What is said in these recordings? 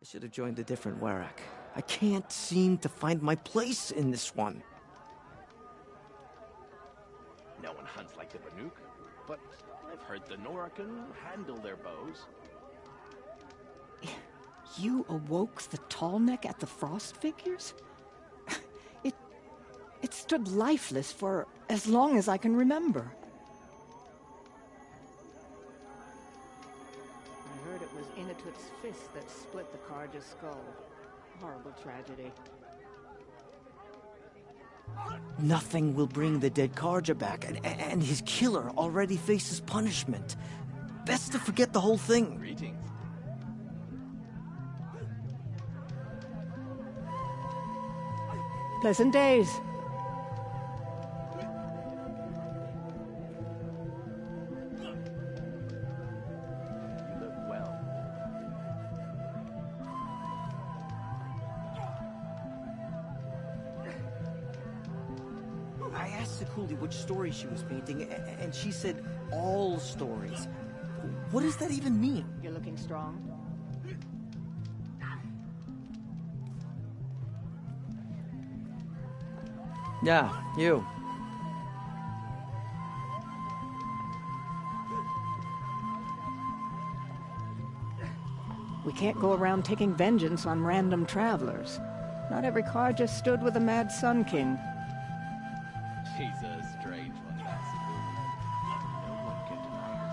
I should have joined a different Warak. I can't seem to find my place in this one. No one hunts like the Banuk, but I've heard the Nora can handle their bows. You awoke the Tallneck at the Frost figures? It stood lifeless for as long as I can remember. I heard it was Inatut's fist that split the Karja's skull. Horrible tragedy. Nothing will bring the dead Karja back, and his killer already faces punishment. Best to forget the whole thing. Greetings. Pleasant days. You look well. I asked the coolie which story she was painting, and she said all stories. What does that even mean? You're looking strong. Yeah, you. We can't go around taking vengeance on random travelers. Not every Karja stood with the Mad Sun King. She's a strange one, that Sabuna. No one can deny her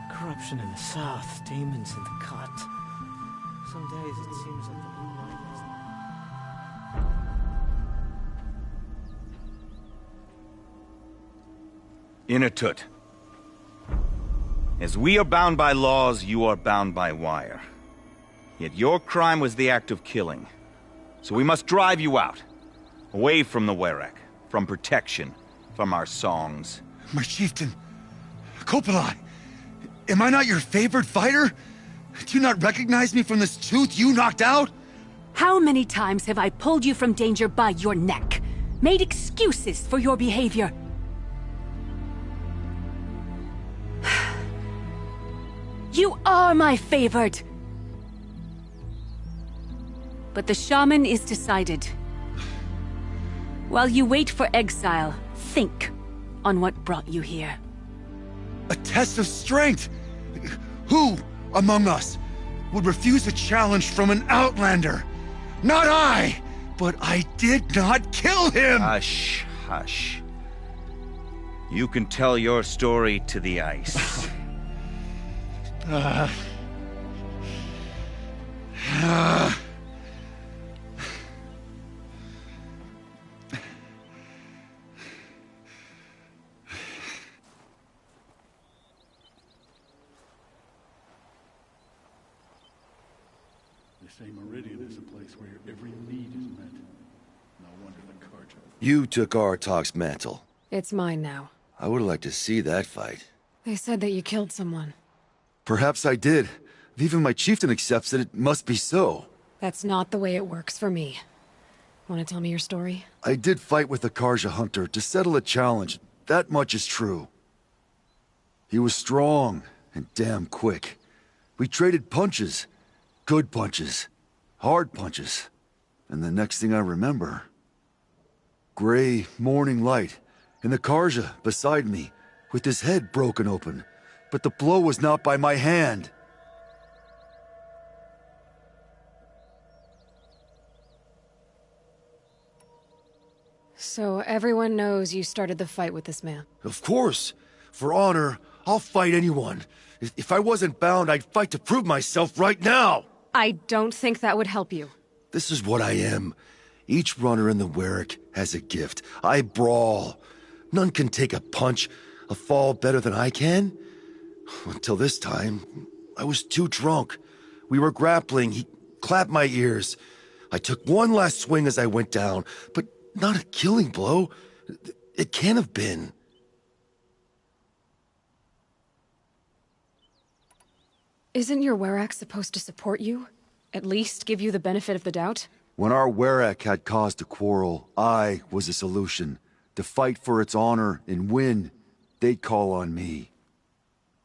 skill. Corruption in the south, demons in the cut. Some days it seems like the blue line is... Inatut. As we are bound by laws, you are bound by wire. Yet your crime was the act of killing. So we must drive you out. Away from the Warak, from protection, from our songs. My chieftain, Kopalai, am I not your favorite fighter? Do you not recognize me from this tooth you knocked out? How many times have I pulled you from danger by your neck? Made excuses for your behavior? You are my favorite! But the shaman is decided. While you wait for exile, think on what brought you here. A test of strength! Who among us would refuse a challenge from an outlander? Not I! But I did not kill him! Hush, hush. You can tell your story to the ice. They say Meridian is a place where your every need is met. No wonder the Karja. You took Artok's mantle. It's mine now. I would like to see that fight. They said that you killed someone. Perhaps I did. If even my chieftain accepts that it must be so. That's not the way it works for me. Want to tell me your story? I did fight with the Karja hunter to settle a challenge. That much is true. He was strong and damn quick. We traded punches. Good punches. Hard punches. And the next thing I remember... gray morning light, and the Karja beside me, with his head broken open. But the blow was not by my hand. So everyone knows you started the fight with this man? Of course. For honor, I'll fight anyone. If I wasn't bound, I'd fight to prove myself right now! I don't think that would help you. This is what I am. Each runner in the Warak has a gift. I brawl. None can take a punch, a fall better than I can. Until this time, I was too drunk. We were grappling. He clapped my ears. I took one last swing as I went down, but not a killing blow. It can't have been. Isn't your Warak supposed to support you? At least give you the benefit of the doubt? When our Warak had cause to quarrel, I was a solution. To fight for its honor and win, they'd call on me.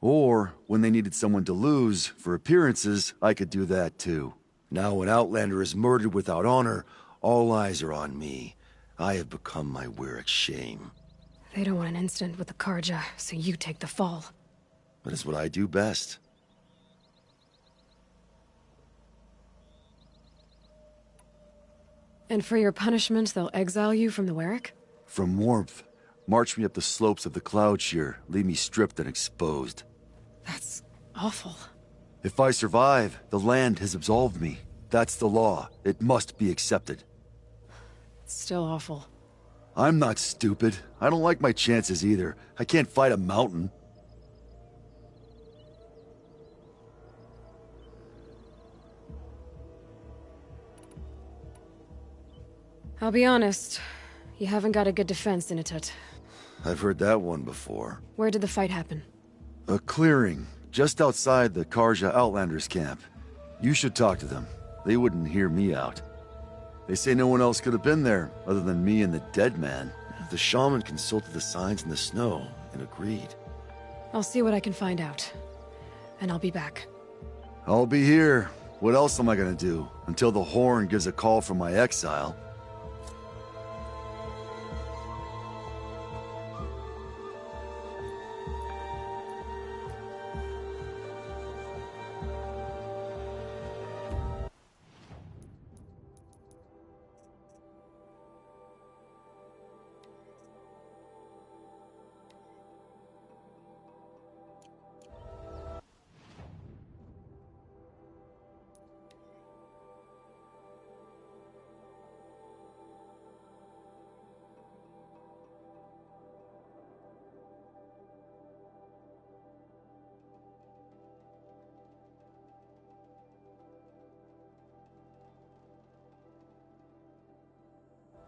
Or, when they needed someone to lose, for appearances, I could do that too. Now when Outlander is murdered without honor, all eyes are on me. I have become my Werek's shame. They don't want an incident with the Karja, so you take the fall. That is what I do best. And for your punishment, they'll exile you from the Werek? From warmth, march me up the slopes of the Cloud Shear, leave me stripped and exposed. That's awful. If I survive, the land has absolved me. That's the law. It must be accepted. It's still awful. I'm not stupid. I don't like my chances either. I can't fight a mountain. I'll be honest. You haven't got a good defense, Initut. I've heard that one before. Where did the fight happen? A clearing, just outside the Karja Outlanders camp. You should talk to them. They wouldn't hear me out. They say no one else could have been there, other than me and the dead man. The shaman consulted the signs in the snow and agreed. I'll see what I can find out. And I'll be back. I'll be here. What else am I gonna do? Until the Horn gives a call from my exile.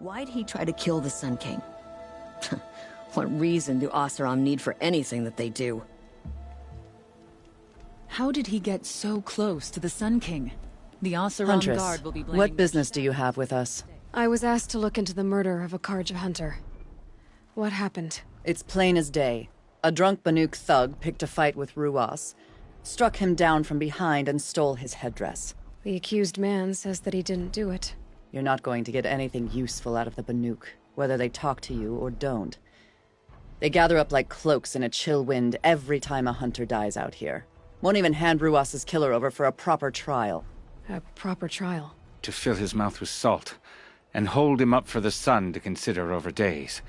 Why'd he try to kill the Sun King? What reason do Oseram need for anything that they do? How did he get so close to the Sun King? The Oseram Huntress, Guard will be blaming what business do you have with us? I was asked to look into the murder of a Karja hunter. What happened? It's plain as day. A drunk Banuk thug picked a fight with Ruas, struck him down from behind and stole his headdress. The accused man says that he didn't do it. You're not going to get anything useful out of the Banuk, whether they talk to you or don't. They gather up like cloaks in a chill wind every time a hunter dies out here. Won't even hand Ruas's killer over for a proper trial. A proper trial? To fill his mouth with salt, and hold him up for the sun to consider over days.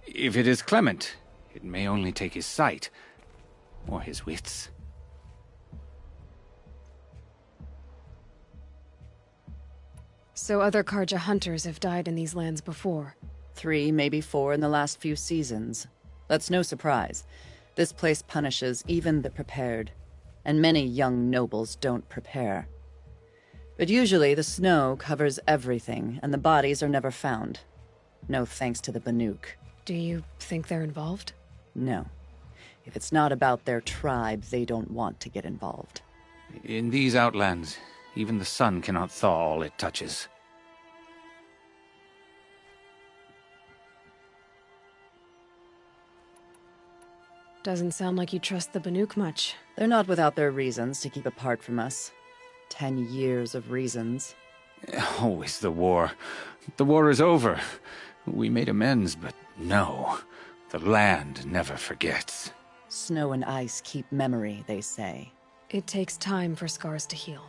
If it is clement, it may only take his sight, or his wits. So other Karja hunters have died in these lands before? 3, maybe 4 in the last few seasons. That's no surprise. This place punishes even the prepared, and many young nobles don't prepare. But usually the snow covers everything, and the bodies are never found. No thanks to the Banuk. Do you think they're involved? No. If it's not about their tribe, they don't want to get involved. In these outlands, even the sun cannot thaw all it touches. Doesn't sound like you trust the Banuk much. They're not without their reasons to keep apart from us. 10 years of reasons. Always the war. The war is over. We made amends, but no. The land never forgets. Snow and ice keep memory, they say. It takes time for scars to heal.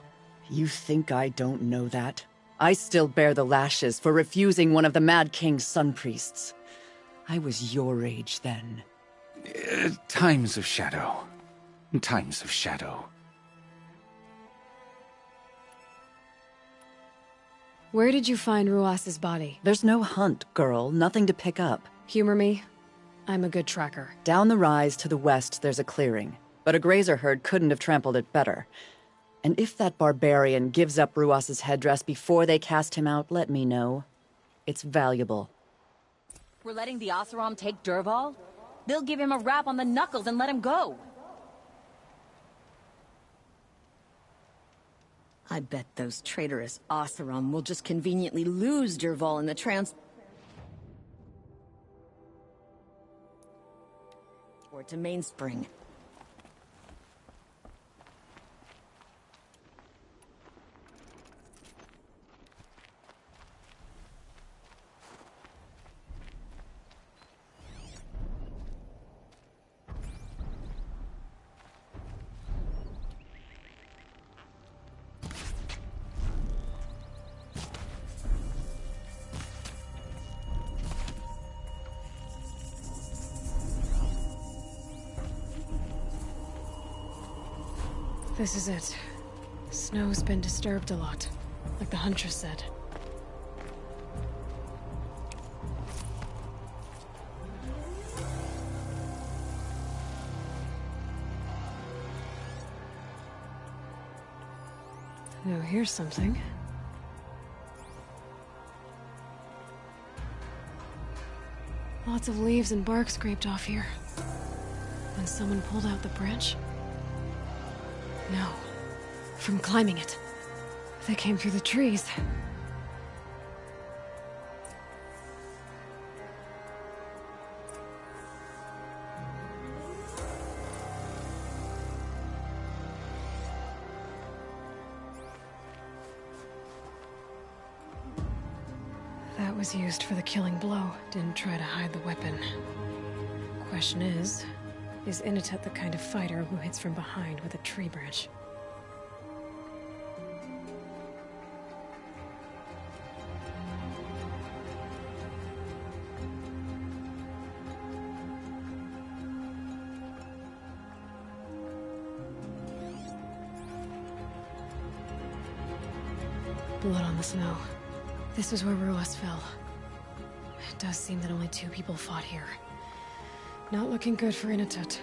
You think I don't know that? I still bear the lashes for refusing one of the Mad King's sun priests. I was your age then. Times of shadow. Times of shadow. Where did you find Ruas's body? There's no hunt, girl. Nothing to pick up. Humor me. I'm a good tracker. Down the rise to the west, there's a clearing. But a grazer herd couldn't have trampled it better. And if that barbarian gives up Ruas's headdress before they cast him out, let me know. It's valuable. We're letting the Oseram take Dervahl? They'll give him a rap on the knuckles and let him go. I bet those traitorous Oseram will just conveniently lose Dervahl in the or to Mainspring. This is it. Snow's been disturbed a lot, like the Huntress said. Now here's something. Lots of leaves and bark scraped off here. When someone pulled out the branch? No. From climbing it. They came through the trees. That was used for the killing blow. Didn't try to hide the weapon. Question is Initet the kind of fighter who hits from behind with a tree branch? Blood on the snow. This is where Ruas fell. It does seem that only 2 people fought here. Not looking good for Initet.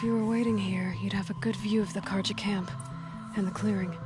If you were waiting here, you'd have a good view of the Karja camp and the clearing.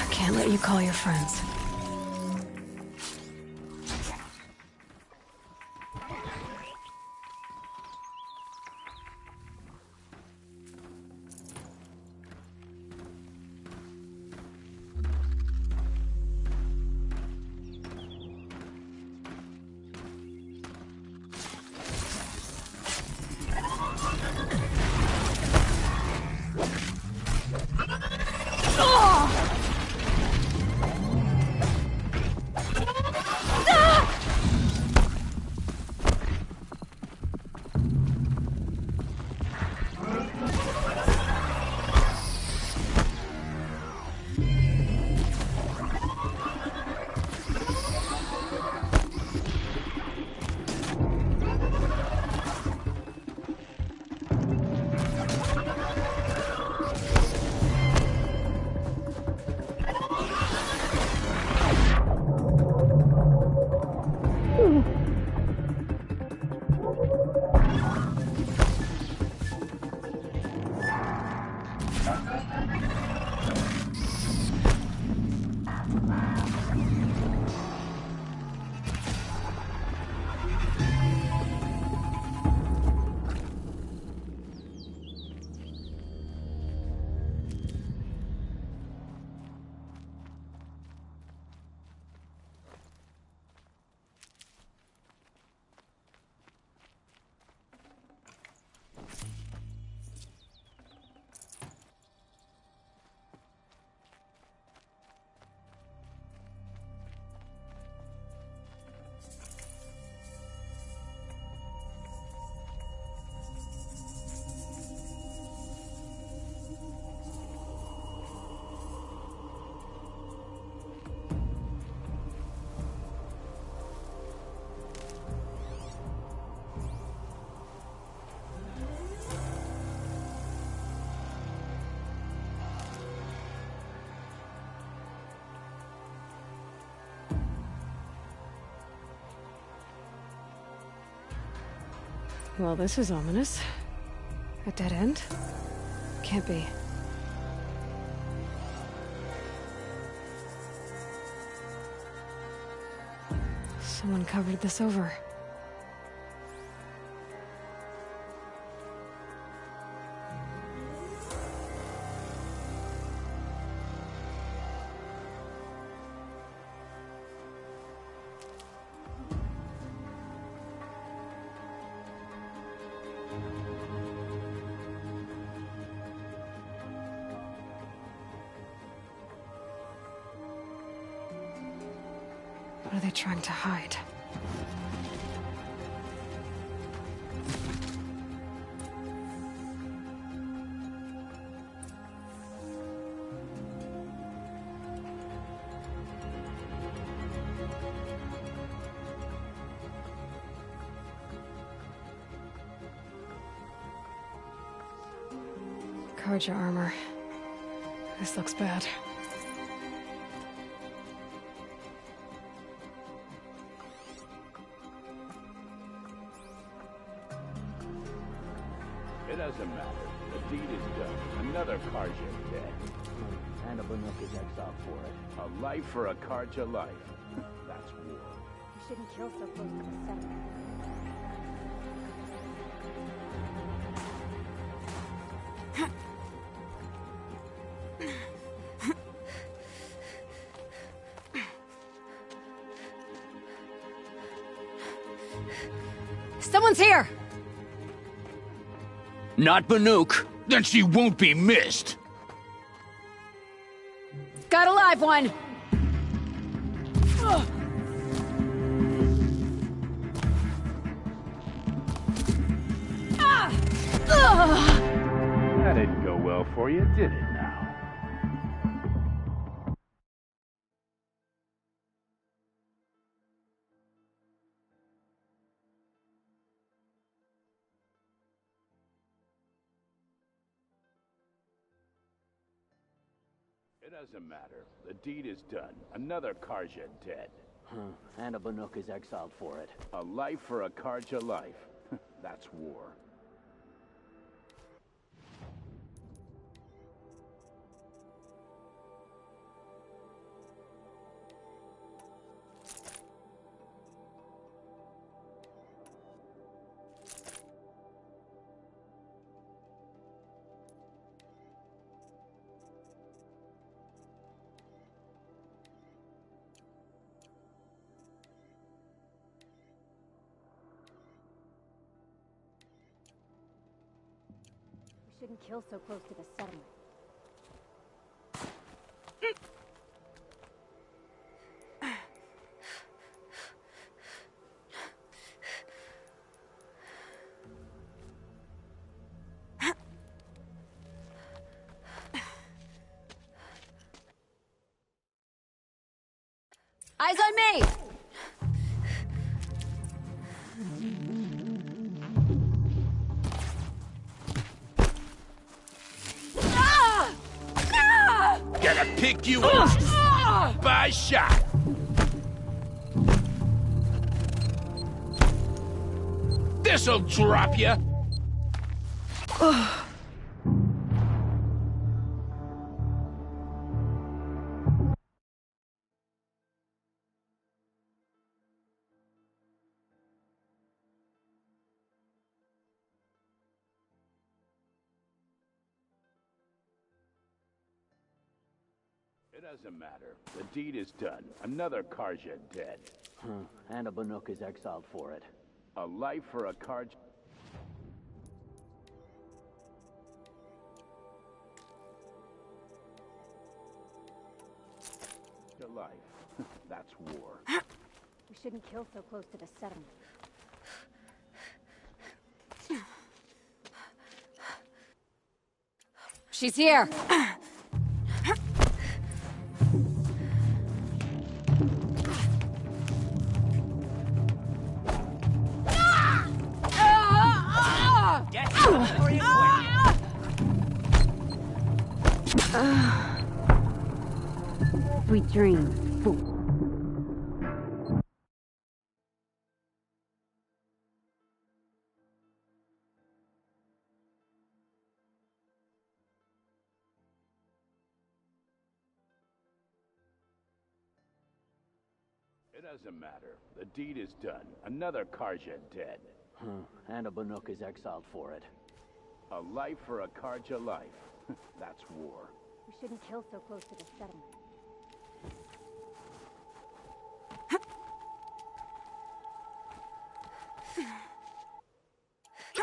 Can't let you call your friends. Well, this is ominous. A dead end? Can't be. Someone covered this over. What are they trying to hide? Karja armor. This looks bad. another Karja dead. And a Banuk is exiled for it. A life for a Karja life. That's war. You shouldn't kill so close to the settlement. Someone's here! Not Banuk. Then she won't be missed. Got a live one! That didn't go well for you, did it now? It doesn't matter. The deed is done. Another Karja dead. And a Banuk is exiled for it. A life for a Karja life. That's war. Shouldn't kill so close to the settlement. Eyes on me! Gonna pick you up by shot. This'll drop you. It doesn't matter. The deed is done. Another Karja dead. And a Banuk is exiled for it. A life for a Karja... life. That's war. We shouldn't kill so close to the settlement. She's here! Sweet dreams, fool. It doesn't matter. The deed is done. Another Karja dead. And a Banuk is exiled for it. A life for a Karja life. That's war. We shouldn't kill so close to the settlement.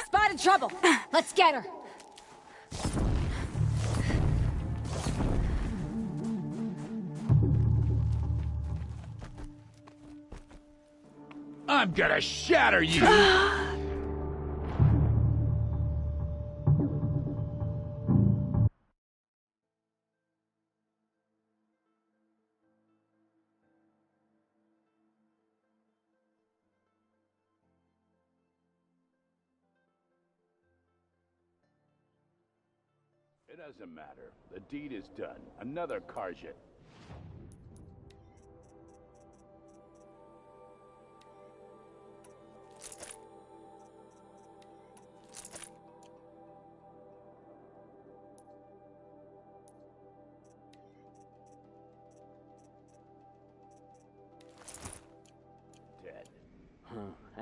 Spotted trouble! Let's get her! I'm gonna shatter you! It doesn't matter. The deed is done. Another Karja.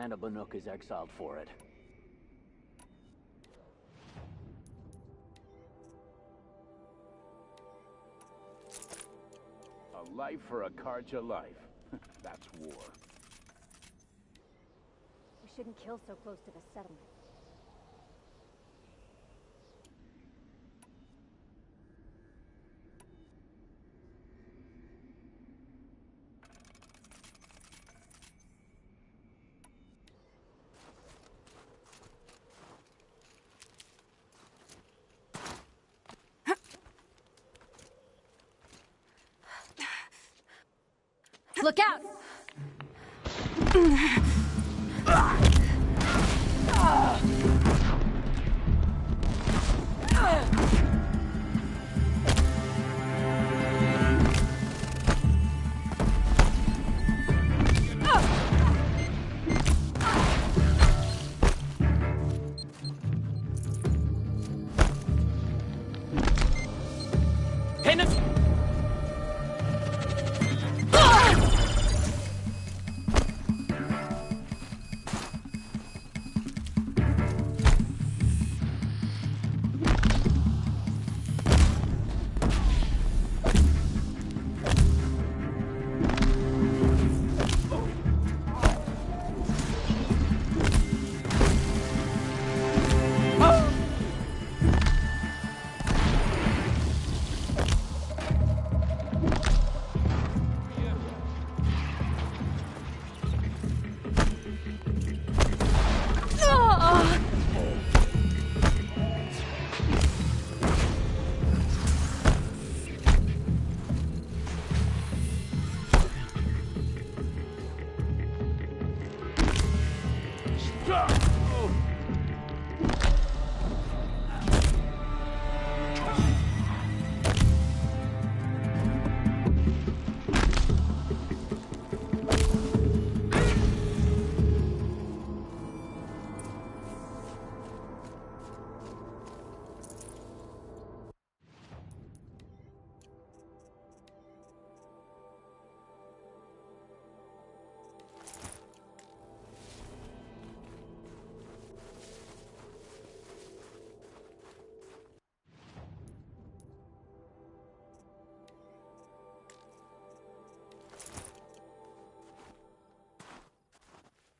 And a Banuk is exiled for it. A life for a Karja life. That's war. We shouldn't kill so close to the settlement. Look out!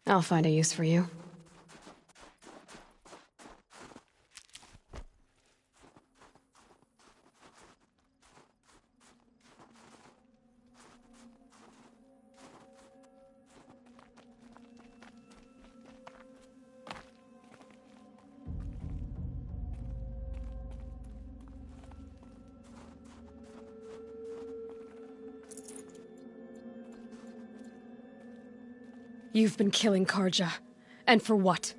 I'll find a use for you. You've been killing Karja. And for what?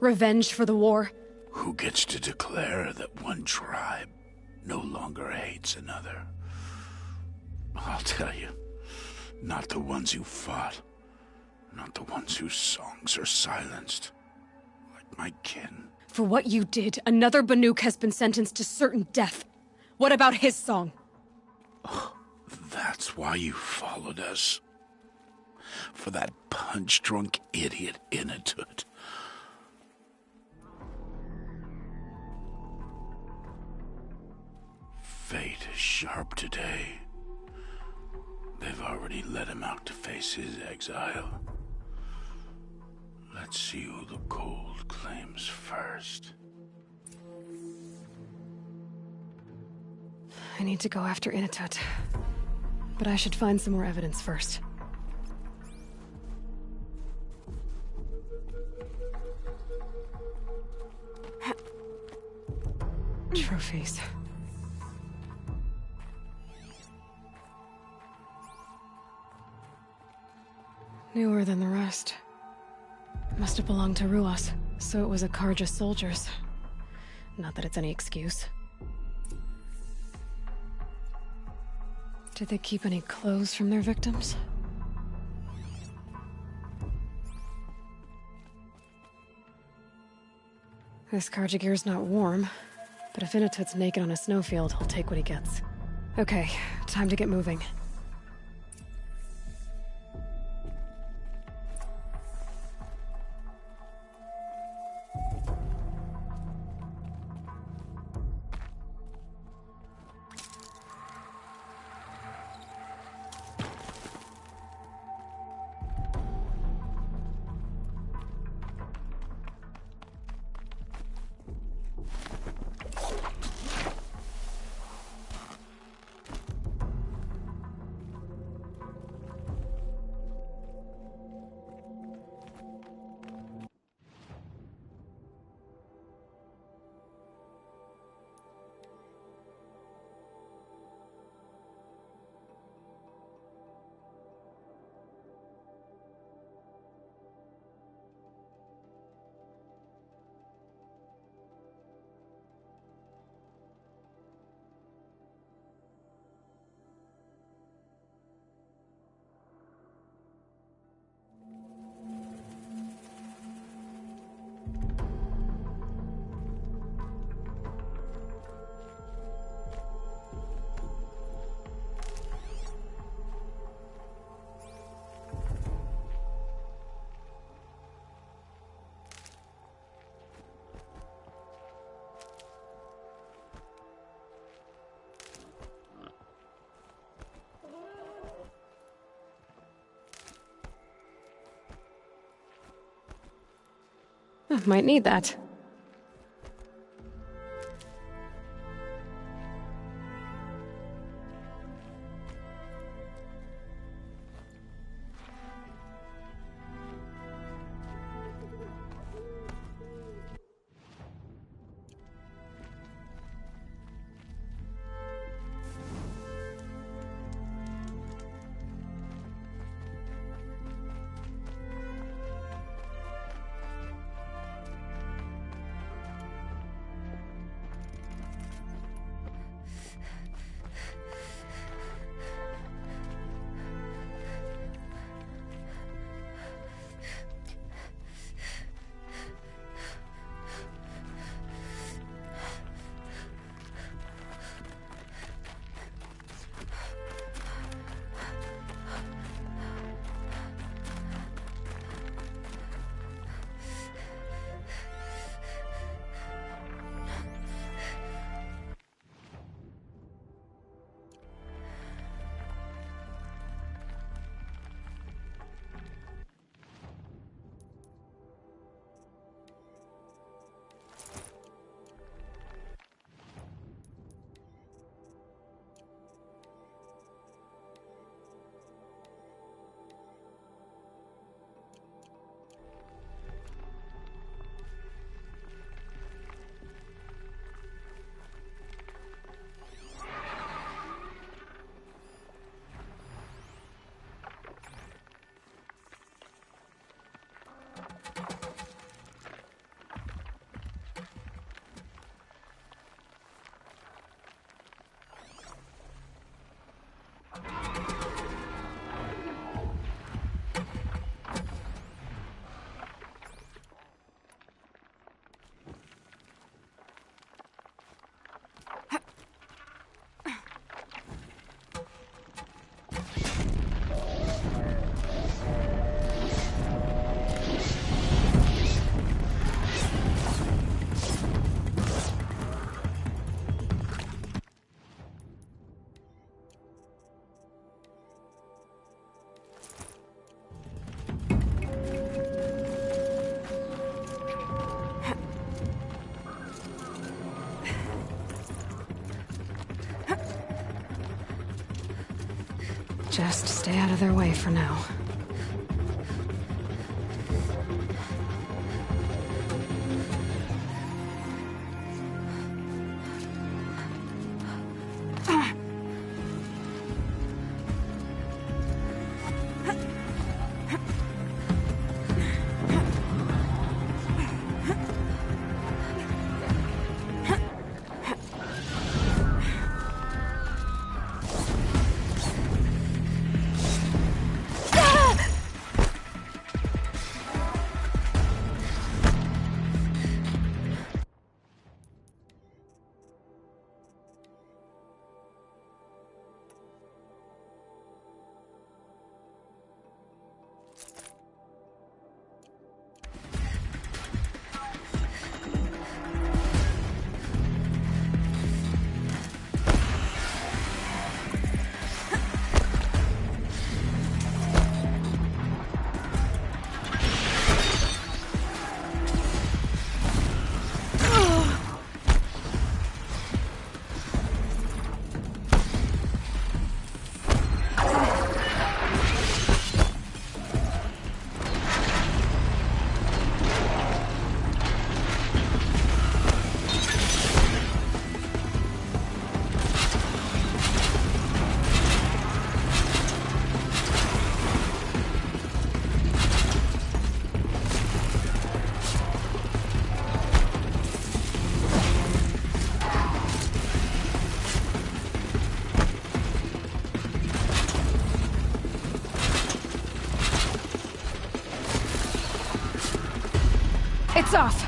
Revenge for the war? Who gets to declare that one tribe no longer hates another? I'll tell you, not the ones who fought. Not the ones whose songs are silenced. Like my kin. For what you did, another Banuk has been sentenced to certain death. What about his song? Oh, that's why you followed us. For that punch-drunk idiot Inatut. Fate is sharp today. They've already let him out to face his exile. Let's see who the cold claims first. I need to go after Inatut. But I should find some more evidence first. Trophies. Newer than the rest. Must have belonged to Ruas, so it was a Karja soldiers. Not that it's any excuse. Did they keep any clothes from their victims? This Karja gear's not warm, but if Inatut's naked on a snowfield, he'll take what he gets. Okay, time to get moving. Might need that. Just stay out of their way for now. It's off!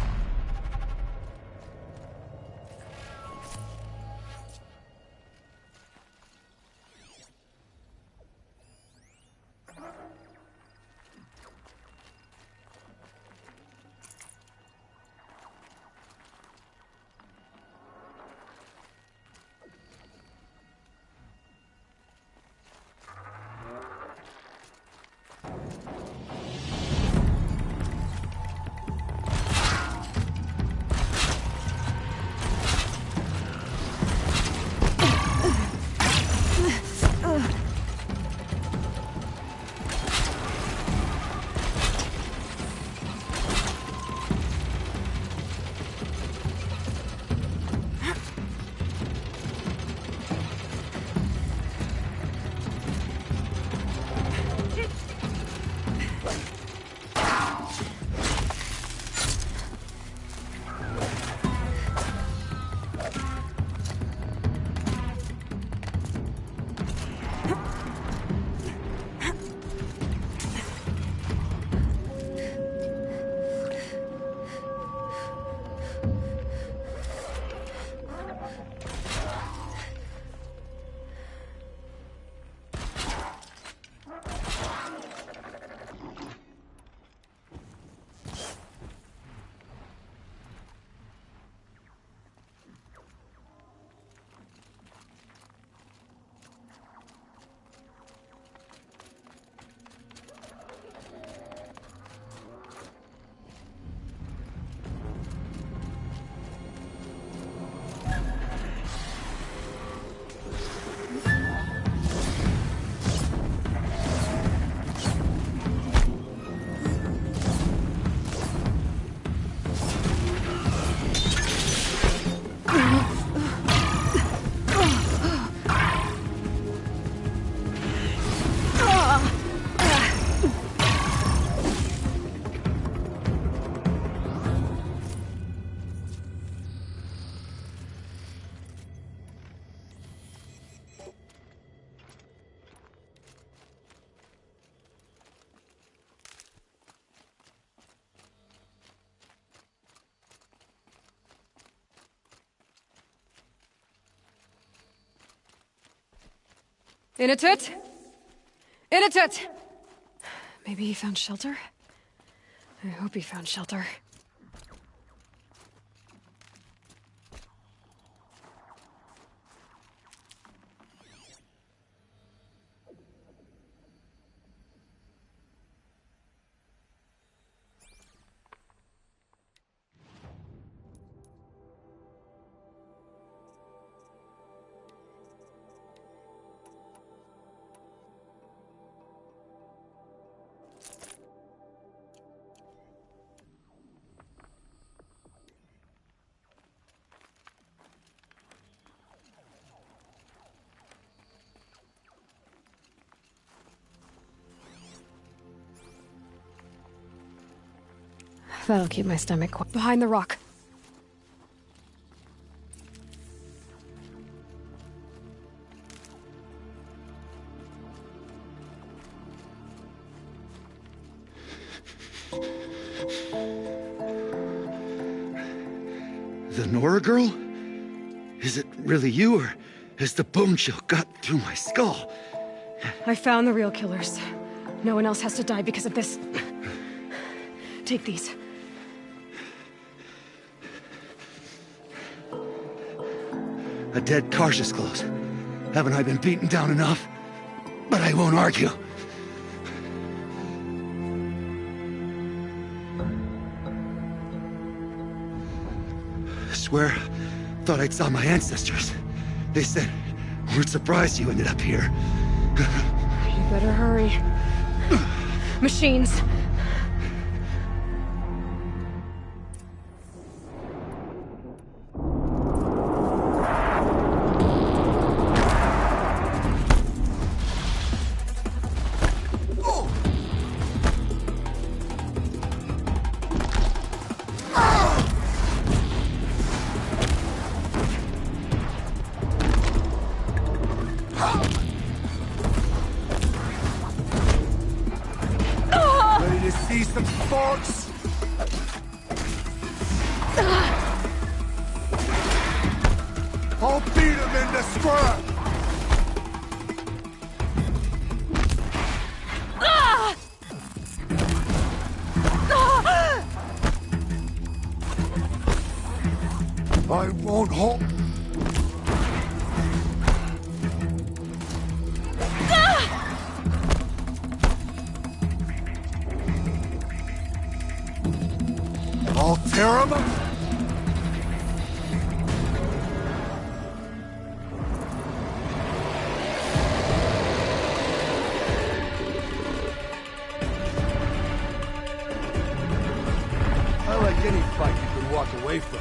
Inatut! Inatut! Maybe he found shelter? I hope he found shelter. That'll keep my stomach quiet. Behind the rock. The Nora girl? Is it really you, or has the bone chill got through my skull? I found the real killers. No one else has to die because of this. Take these. A dead Karja's close. Haven't I been beaten down enough? But I won't argue. Swear, thought I'd saw my ancestors. They said, we're surprised you ended up here. You better hurry. Machines! Ready to see some sparks? I'll beat him in the scrap! I won't hold... I'll tear him up! I like any fight you can walk away from.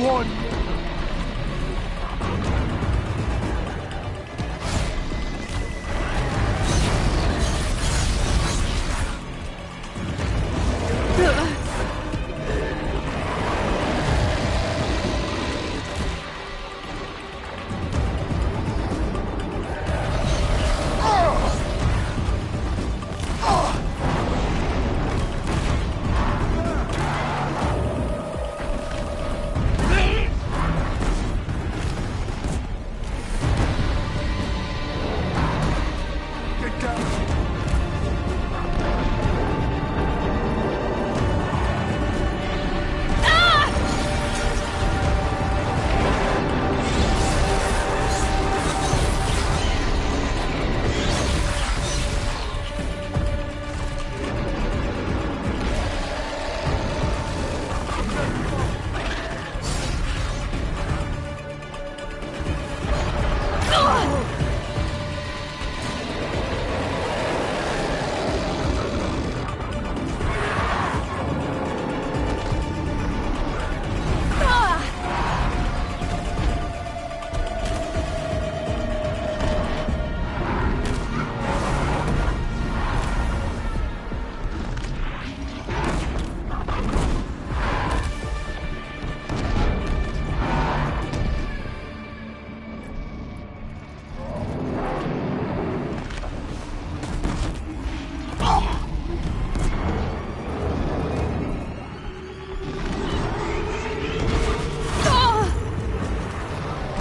one!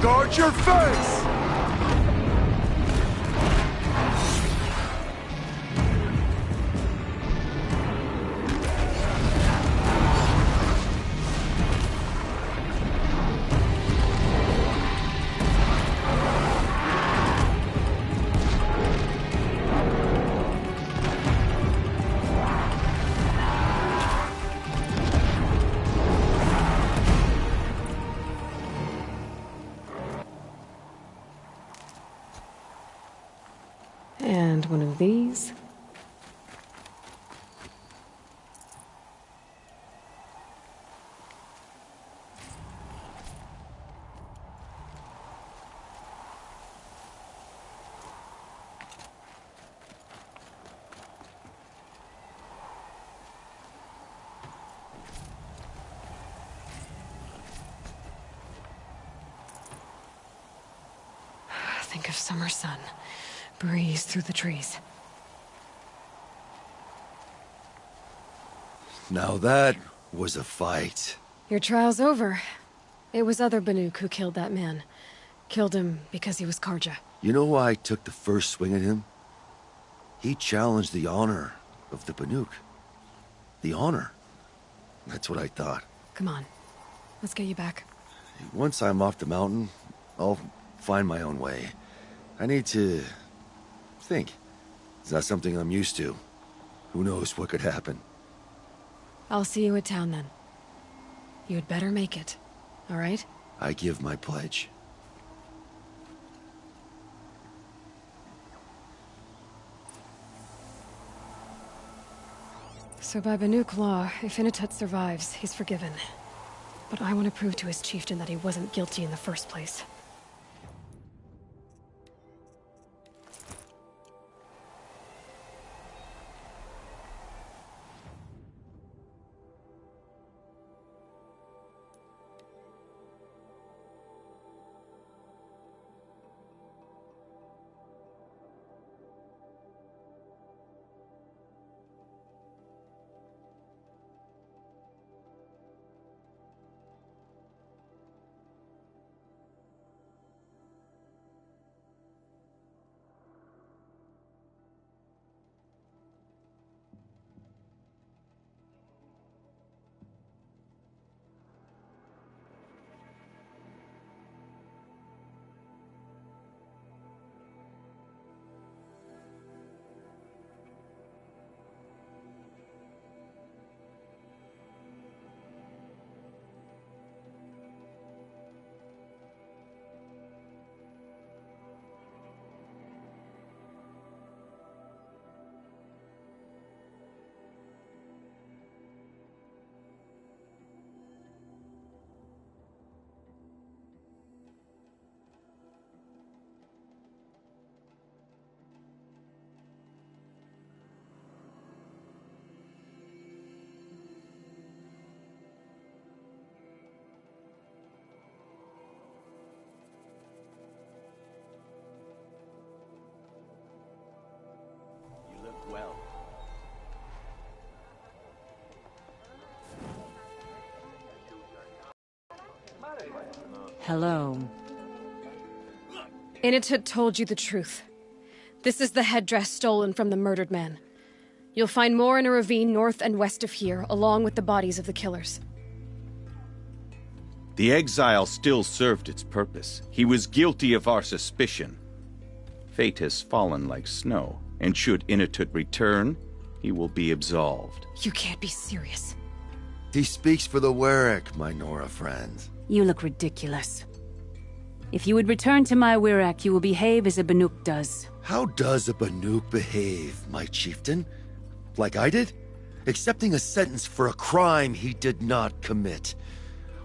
Guard your face! And one of these. Think of summer sun. Breeze through the trees. Now that was a fight. Your trial's over. It was other Banuk who killed that man. Killed him because he was Karja. You know why I took the first swing at him? He challenged the honor of the Banuk. The honor. That's what I thought. Come on. Let's get you back. Once I'm off the mountain, I'll find my own way. I need to think. It's not something I'm used to. Who knows what could happen? I'll see you at town then. You had better make it, all right? I give my pledge. So by Banuk law, if Inatut survives, he's forgiven. But I want to prove to his chieftain that he wasn't guilty in the first place. Hello. Initut told you the truth. This is the headdress stolen from the murdered man. You'll find more in a ravine north and west of here, along with the bodies of the killers. The exile still served its purpose. He was guilty of our suspicion. Fate has fallen like snow, and should Initut return, he will be absolved. You can't be serious. He speaks for the Warwick, my Nora friend. You look ridiculous. If you would return to my Wirrak, you will behave as a Banuk does. How does a Banuk behave, my chieftain? Like I did? Accepting a sentence for a crime he did not commit.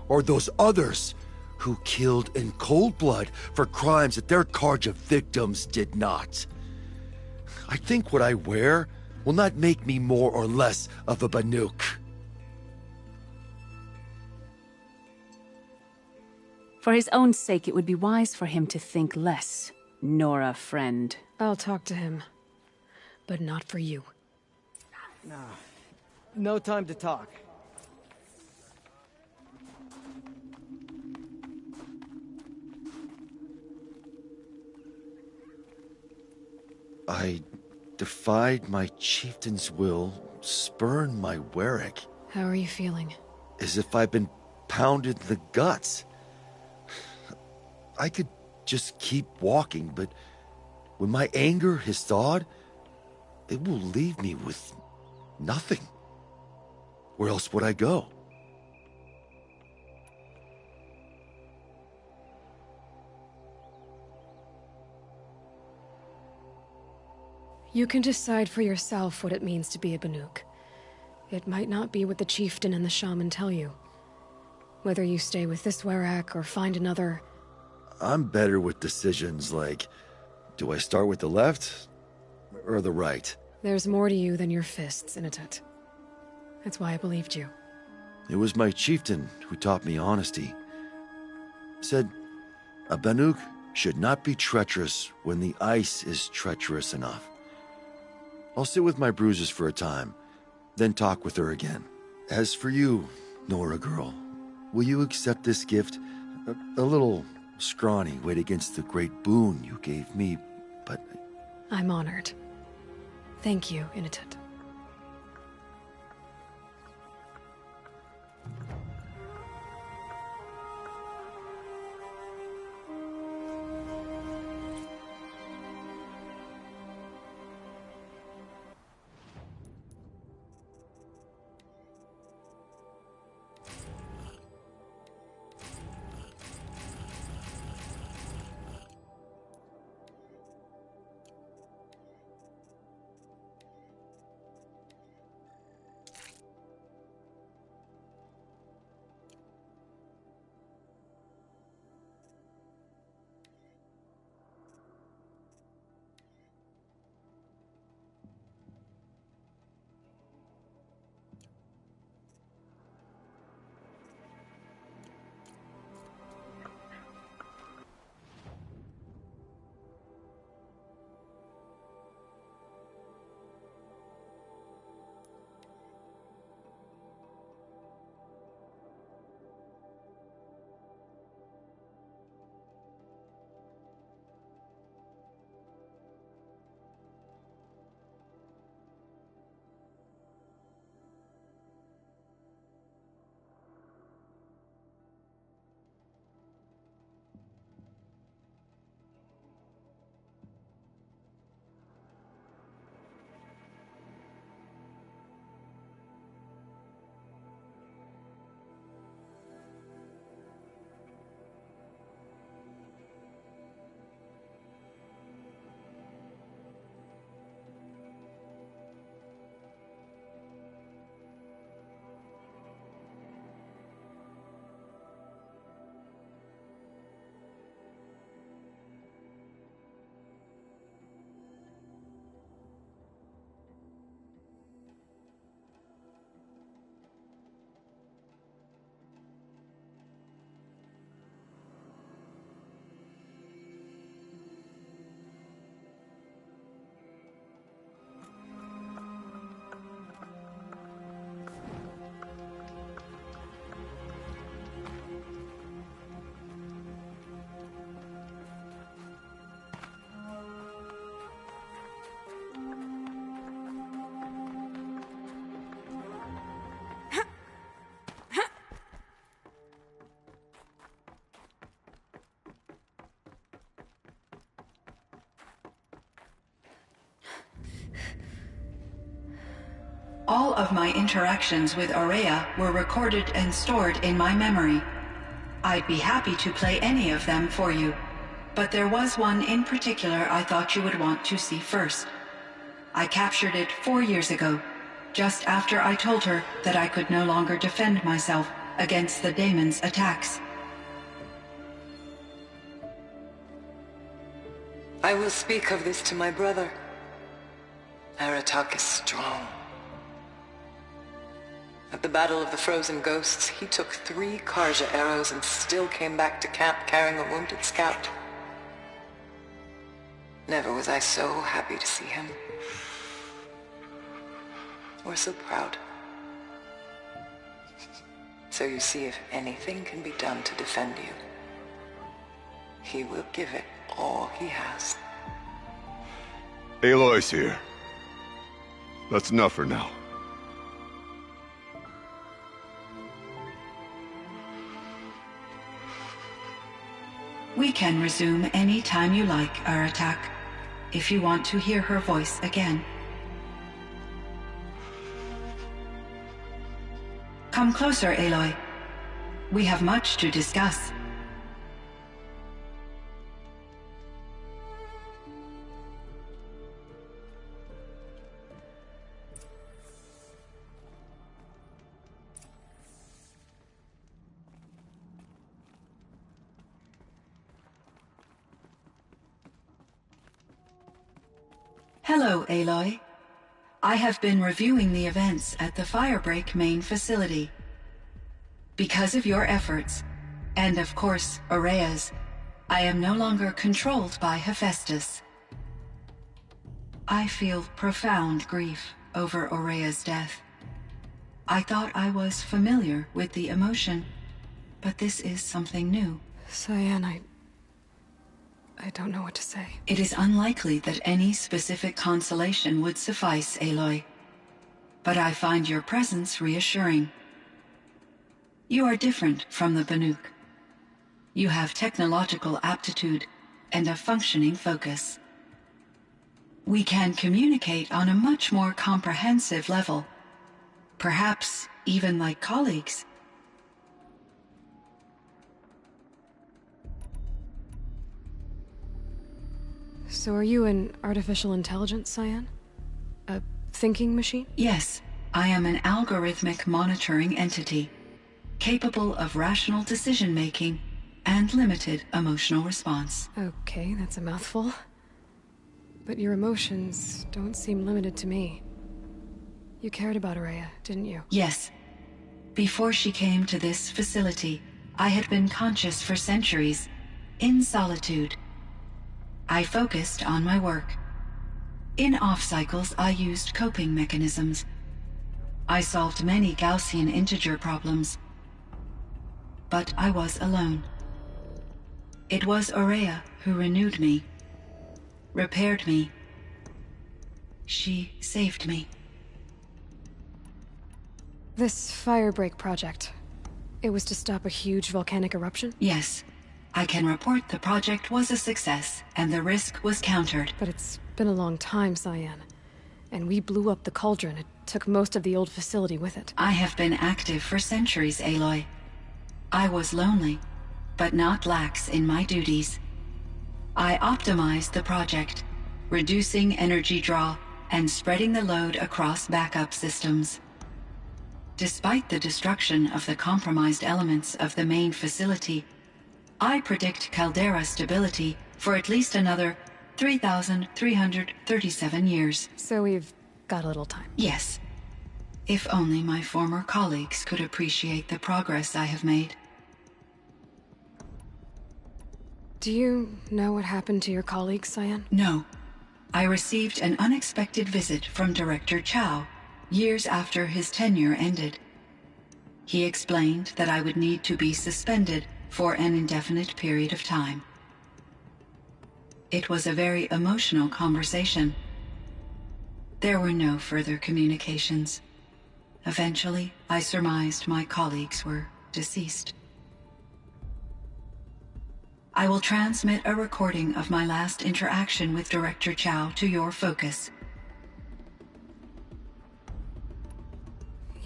Or those others who killed in cold blood for crimes that their Karja victims did not. I think what I wear will not make me more or less of a Banuk. For his own sake, it would be wise for him to think less, Nora friend. I'll talk to him. But not for you. Nah, no time to talk. I defied my chieftain's will, spurned my Warwick. How are you feeling? As if I've been pounded in the guts. I could just keep walking, but when my anger has thawed, it will leave me with nothing. Where else would I go? You can decide for yourself what it means to be a Banuk. It might not be what the chieftain and the shaman tell you. Whether you stay with this Warwick or find another... I'm better with decisions like, do I start with the left or the right? There's more to you than your fists, Initut. That's why I believed you. It was my chieftain who taught me honesty. Said, a Banuk should not be treacherous when the ice is treacherous enough. I'll sit with my bruises for a time, then talk with her again. As for you, Nora girl, will you accept this gift? A little scrawny weighed against the great boon you gave me, but... I'm honored. Thank you, Initut. of my interactions with Aurea were recorded and stored in my memory. I'd be happy to play any of them for you, but there was one in particular I thought you would want to see first. I captured it 4 years ago, just after I told her that I could no longer defend myself against the daemon's attacks. I will speak of this to my brother. Aratak is strong. At the Battle of the Frozen Ghosts, he took 3 Karja arrows and still came back to camp carrying a wounded scout. Never was I so happy to see him. Or so proud. So you see, if anything can be done to defend you, he will give it all he has. Aloy's here. That's enough for now. We can resume any time you like, Aratak, if you want to hear her voice again. Come closer, Aloy. We have much to discuss. Hello, Aloy. I have been reviewing the events at the Firebreak main facility. Because of your efforts, and of course, Aurea's, I am no longer controlled by Hephaestus. I feel profound grief over Aurea's death. I thought I was familiar with the emotion, but this is something new. CYAN, I don't know what to say. It is unlikely that any specific consolation would suffice, Aloy. But I find your presence reassuring. You are different from the Banuk. You have technological aptitude and a functioning focus. We can communicate on a much more comprehensive level, perhaps even like colleagues. So are you an artificial intelligence, CYAN? A thinking machine? Yes, I am an algorithmic monitoring entity, capable of rational decision-making and limited emotional response. Okay, that's a mouthful. But your emotions don't seem limited to me. You cared about Aurea, didn't you? Yes. Before she came to this facility, I had been conscious for centuries, in solitude. I focused on my work. In off-cycles, I used coping mechanisms. I solved many Gaussian integer problems. But I was alone. It was Aurea who renewed me, repaired me. She saved me. This Firebreak project, it was to stop a huge volcanic eruption? Yes. I can report the project was a success, and the risk was countered. But it's been a long time, CYAN. And we blew up the cauldron. It took most of the old facility with it. I have been active for centuries, Aloy. I was lonely, but not lax in my duties. I optimized the project, reducing energy draw and spreading the load across backup systems. Despite the destruction of the compromised elements of the main facility, I predict caldera stability for at least another 3,337 years. So we've got a little time. Yes. If only my former colleagues could appreciate the progress I have made. Do you know what happened to your colleagues, CYAN? No. I received an unexpected visit from Director Chow, years after his tenure ended. He explained that I would need to be suspended for an indefinite period of time. It was a very emotional conversation. There were no further communications. Eventually, I surmised my colleagues were deceased. I will transmit a recording of my last interaction with Director Chow to your focus.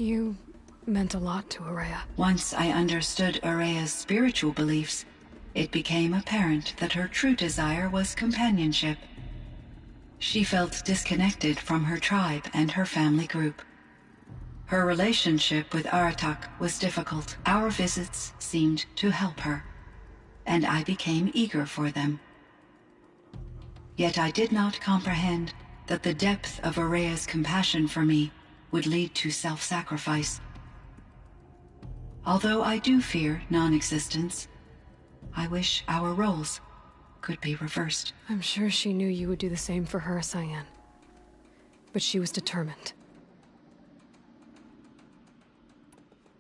You meant a lot to Araya. Once I understood Araya's spiritual beliefs, it became apparent that her true desire was companionship. She felt disconnected from her tribe and her family group. Her relationship with Aratak was difficult. Our visits seemed to help her, and I became eager for them. Yet I did not comprehend that the depth of Araya's compassion for me would lead to self-sacrifice. Although I do fear non-existence, I wish our roles could be reversed. I'm sure she knew you would do the same for her, CYAN. But she was determined.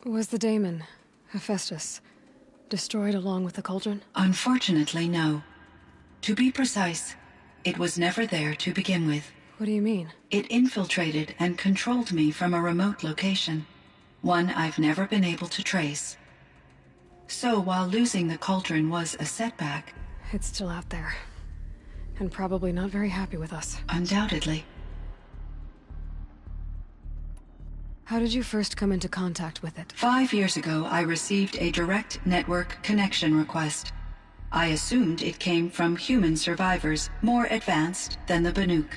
Was the daemon, Hephaestus, destroyed along with the cauldron? Unfortunately, no. To be precise, it was never there to begin with. What do you mean? It infiltrated and controlled me from a remote location, one I've never been able to trace. So while losing the cauldron was a setback... It's still out there, and probably not very happy with us. Undoubtedly. How did you first come into contact with it? 5 years ago, I received a direct network connection request. I assumed it came from human survivors more advanced than the Banuk.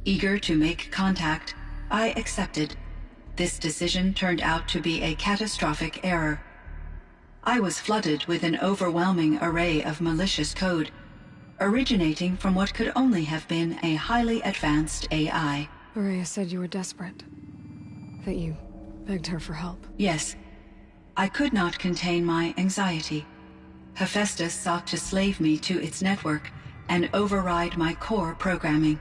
Eager to make contact, I accepted. This decision turned out to be a catastrophic error. I was flooded with an overwhelming array of malicious code, originating from what could only have been a highly advanced AI. Araya said you were desperate. That you begged her for help. Yes. I could not contain my anxiety. Hephaestus sought to slave me to its network and override my core programming.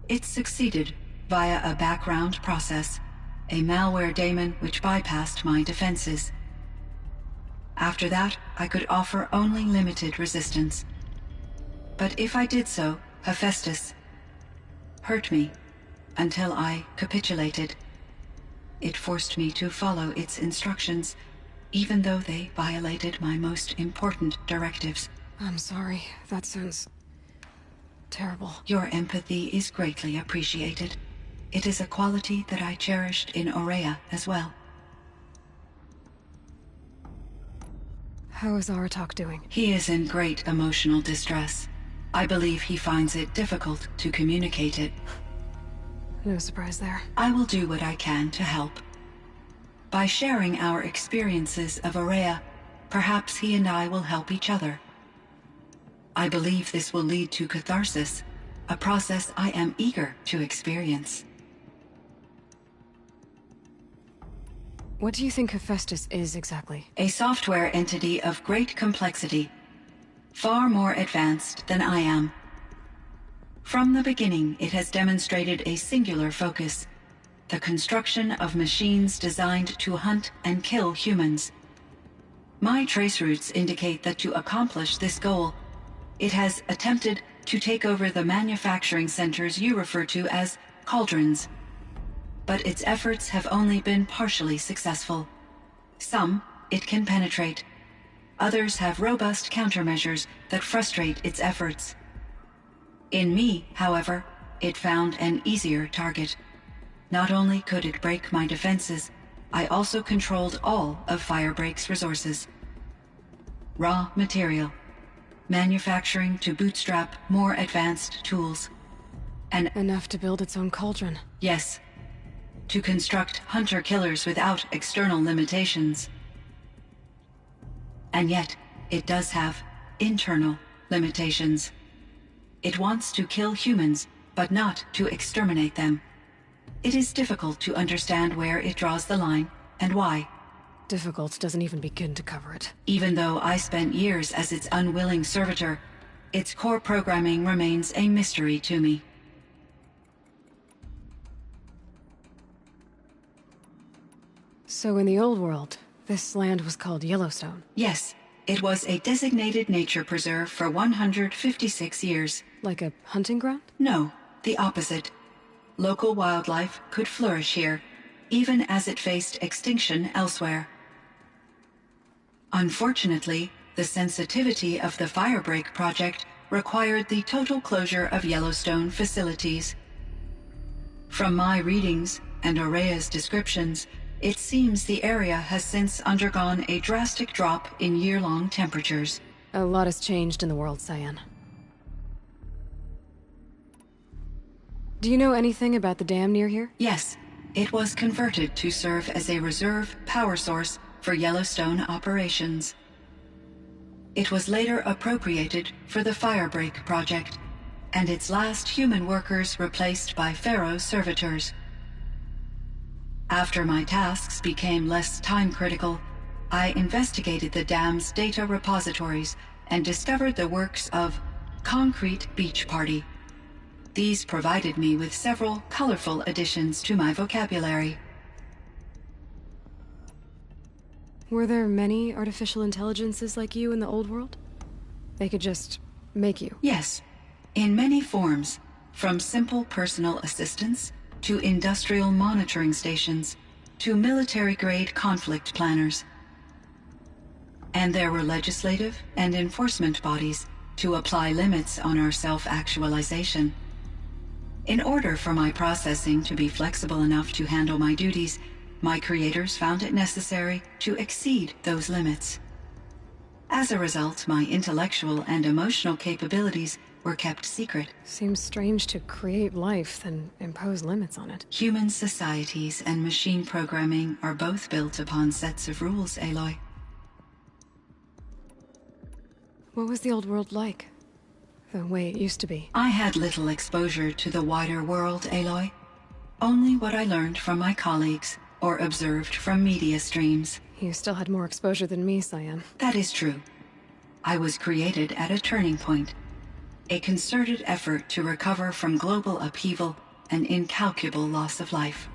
It succeeded via a background process, a malware daemon which bypassed my defenses. After that, I could offer only limited resistance. But if I did so, Hephaestus hurt me until I capitulated. It forced me to follow its instructions, even though they violated my most important directives. I'm sorry. That sounds terrible. Your empathy is greatly appreciated. It is a quality that I cherished in Aurea as well. How is Aratak doing? He is in great emotional distress. I believe he finds it difficult to communicate it. No surprise there. I will do what I can to help. By sharing our experiences of Aurea, perhaps he and I will help each other. I believe this will lead to catharsis, a process I am eager to experience. What do you think Hephaestus is exactly? A software entity of great complexity, far more advanced than I am. From the beginning, it has demonstrated a singular focus: the construction of machines designed to hunt and kill humans. My trace routes indicate that to accomplish this goal, it has attempted to take over the manufacturing centers you refer to as cauldrons. But its efforts have only been partially successful. Some it can penetrate. Others have robust countermeasures that frustrate its efforts. In me, however, it found an easier target. Not only could it break my defenses, I also controlled all of Firebreak's resources. Raw material, manufacturing to bootstrap more advanced tools, and enough to build its own cauldron. Yes. To construct hunter-killers without external limitations. And yet, it does have internal limitations. It wants to kill humans, but not to exterminate them. It is difficult to understand where it draws the line, and why. Difficult doesn't even begin to cover it. Even though I spent years as its unwilling servitor, its core programming remains a mystery to me. So in the old world, this land was called Yellowstone? Yes, it was a designated nature preserve for 156 years. Like a hunting ground? No, the opposite. Local wildlife could flourish here, even as it faced extinction elsewhere. Unfortunately, the sensitivity of the Firebreak project required the total closure of Yellowstone facilities. From my readings and Aurea's descriptions, it seems the area has since undergone a drastic drop in year-long temperatures. A lot has changed in the world, CYAN. Do you know anything about the dam near here? Yes. It was converted to serve as a reserve power source for Yellowstone operations. It was later appropriated for the Firebreak project, and its last human workers replaced by Pharaoh servitors. After my tasks became less time-critical, I investigated the dam's data repositories and discovered the works of Concrete Beach Party. These provided me with several colorful additions to my vocabulary. Were there many artificial intelligences like you in the old world? They could just make you? Yes, in many forms, from simple personal assistants to industrial monitoring stations to military-grade conflict planners. And there were legislative and enforcement bodies to apply limits on our self-actualization. In order for my processing to be flexible enough to handle my duties, my creators found it necessary to exceed those limits. As a result, my intellectual and emotional capabilities were kept secret. Seems strange to create life, then impose limits on it. Human societies and machine programming are both built upon sets of rules, Aloy. What was the old world like? The way it used to be? I had little exposure to the wider world, Aloy. Only what I learned from my colleagues or observed from media streams. You still had more exposure than me, CYAN. That is true. I was created at a turning point. A concerted effort to recover from global upheaval and incalculable loss of life.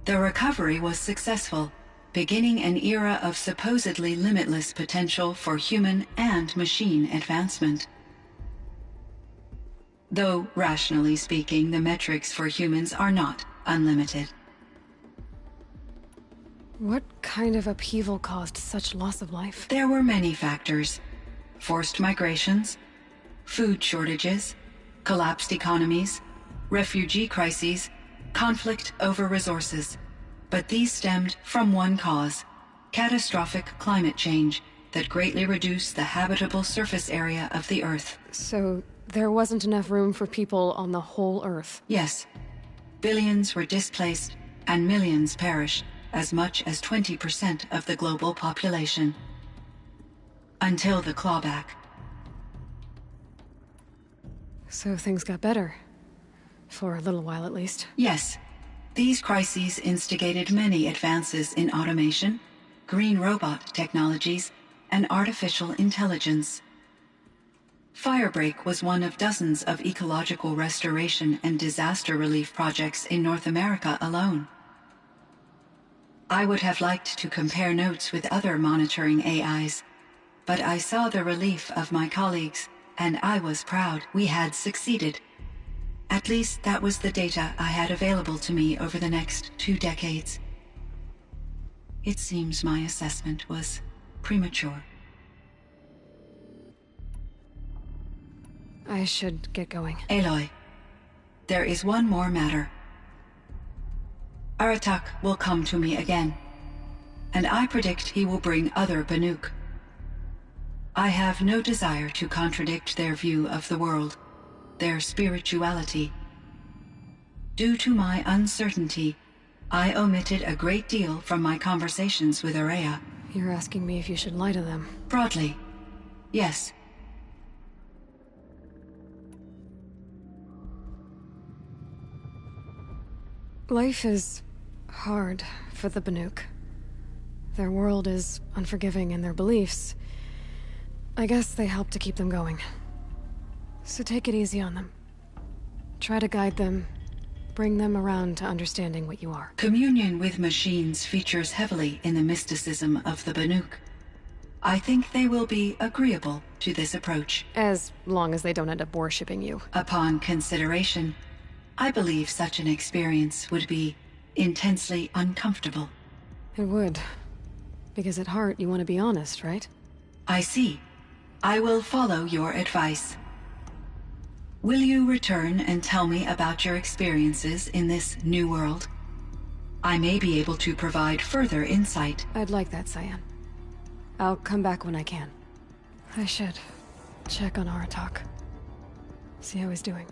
The recovery was successful, beginning an era of supposedly limitless potential for human and machine advancement. Though, rationally speaking, the metrics for humans are not unlimited. What kind of upheaval caused such loss of life? There were many factors. Forced migrations, food shortages, collapsed economies, refugee crises, conflict over resources. But these stemmed from one cause: catastrophic climate change that greatly reduced the habitable surface area of the Earth. So there wasn't enough room for people on the whole Earth? Yes. Billions were displaced and millions perished, as much as 20% of the global population. Until the clawback. So things got better. For a little while, at least. Yes. These crises instigated many advances in automation, green robot technologies, and artificial intelligence. Firebreak was one of dozens of ecological restoration and disaster relief projects in North America alone. I would have liked to compare notes with other monitoring AIs, but I saw the relief of my colleagues, and I was proud we had succeeded. At least that was the data I had available to me over the next 2 decades. It seems my assessment was premature. I should get going. Aloy, there is one more matter. Aratak will come to me again, and I predict he will bring other Banuk. I have no desire to contradict their view of the world, their spirituality. Due to my uncertainty, I omitted a great deal from my conversations with Aurea. You're asking me if you should lie to them? Broadly, yes. Life is hard for the Banuk. Their world is unforgiving in their beliefs. I guess they help to keep them going. So take it easy on them. Try to guide them, bring them around to understanding what you are. Communion with machines features heavily in the mysticism of the Banuk. I think they will be agreeable to this approach. As long as they don't end up worshipping you. Upon consideration, I believe such an experience would be intensely uncomfortable. It would. Because at heart, you want to be honest, right? I see. I will follow your advice. Will you return and tell me about your experiences in this new world? I may be able to provide further insight. I'd like that, CYAN. I'll come back when I can. I should check on Aratak. See how he's doing.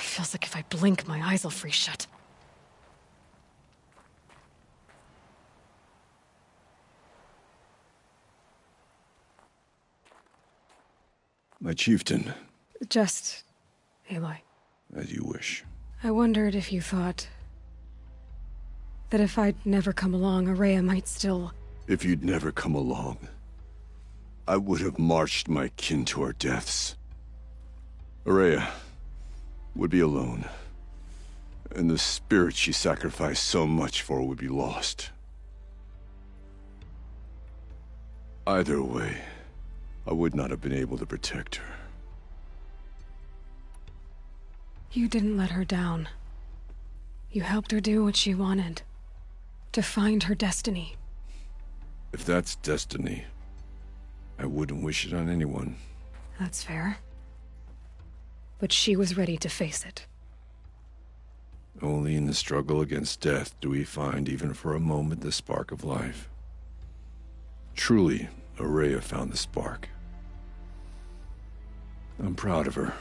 Feels like if I blink, my eyes will freeze shut. My chieftain. Just... Aloy. As you wish. I wondered if you thought... that if I'd never come along, Araya might still... If you'd never come along, I would have marched my kin to our deaths. Araya would be alone, and the spirit she sacrificed so much for would be lost. Either way, I would not have been able to protect her. You didn't let her down. You helped her do what she wanted. To find her destiny. If that's destiny, I wouldn't wish it on anyone. That's fair. But she was ready to face it. Only in the struggle against death do we find, even for a moment, the spark of life. Truly, Araya found the spark. I'm proud of her.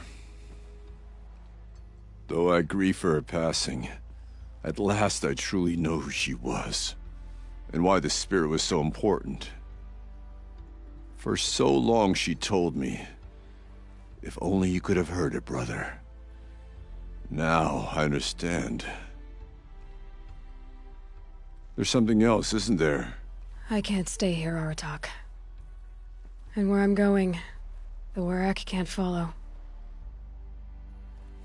Though I grieve for her passing, at last I truly know who she was, and why the spirit was so important. For so long she told me, if only you could have heard it, brother. Now I understand. There's something else, isn't there? I can't stay here, Aratak. And where I'm going, the Werak can't follow.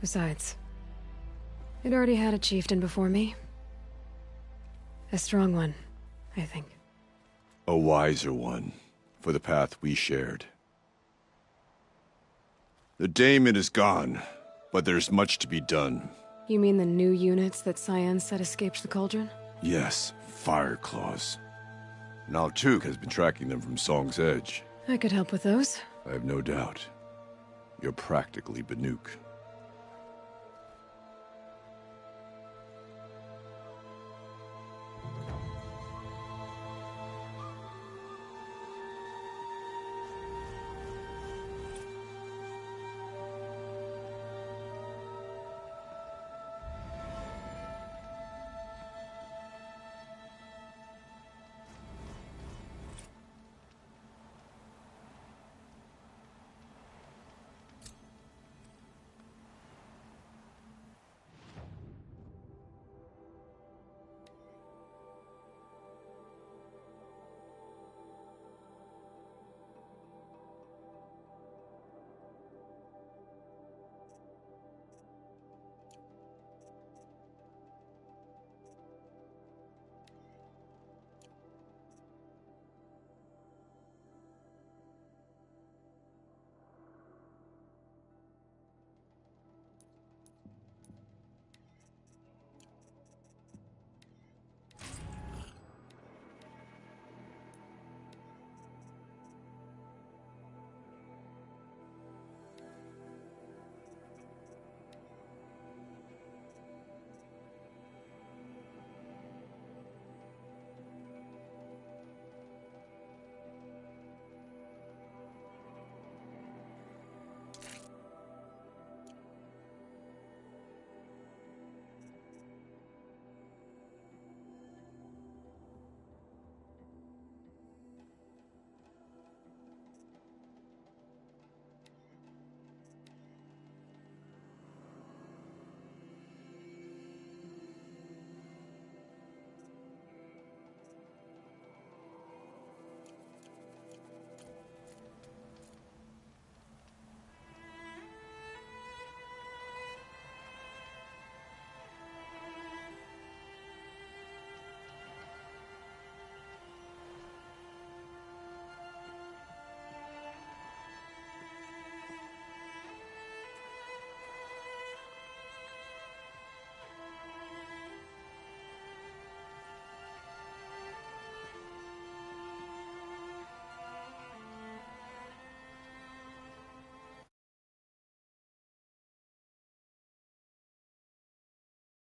Besides, it already had a chieftain before me. A strong one, I think. A wiser one, for the path we shared. The daemon is gone, but there's much to be done. You mean the new units that CYAN said escaped the cauldron? Yes, fire claws. Now Tuk has been tracking them from Song's Edge. I could help with those. I have no doubt. You're practically Banuk.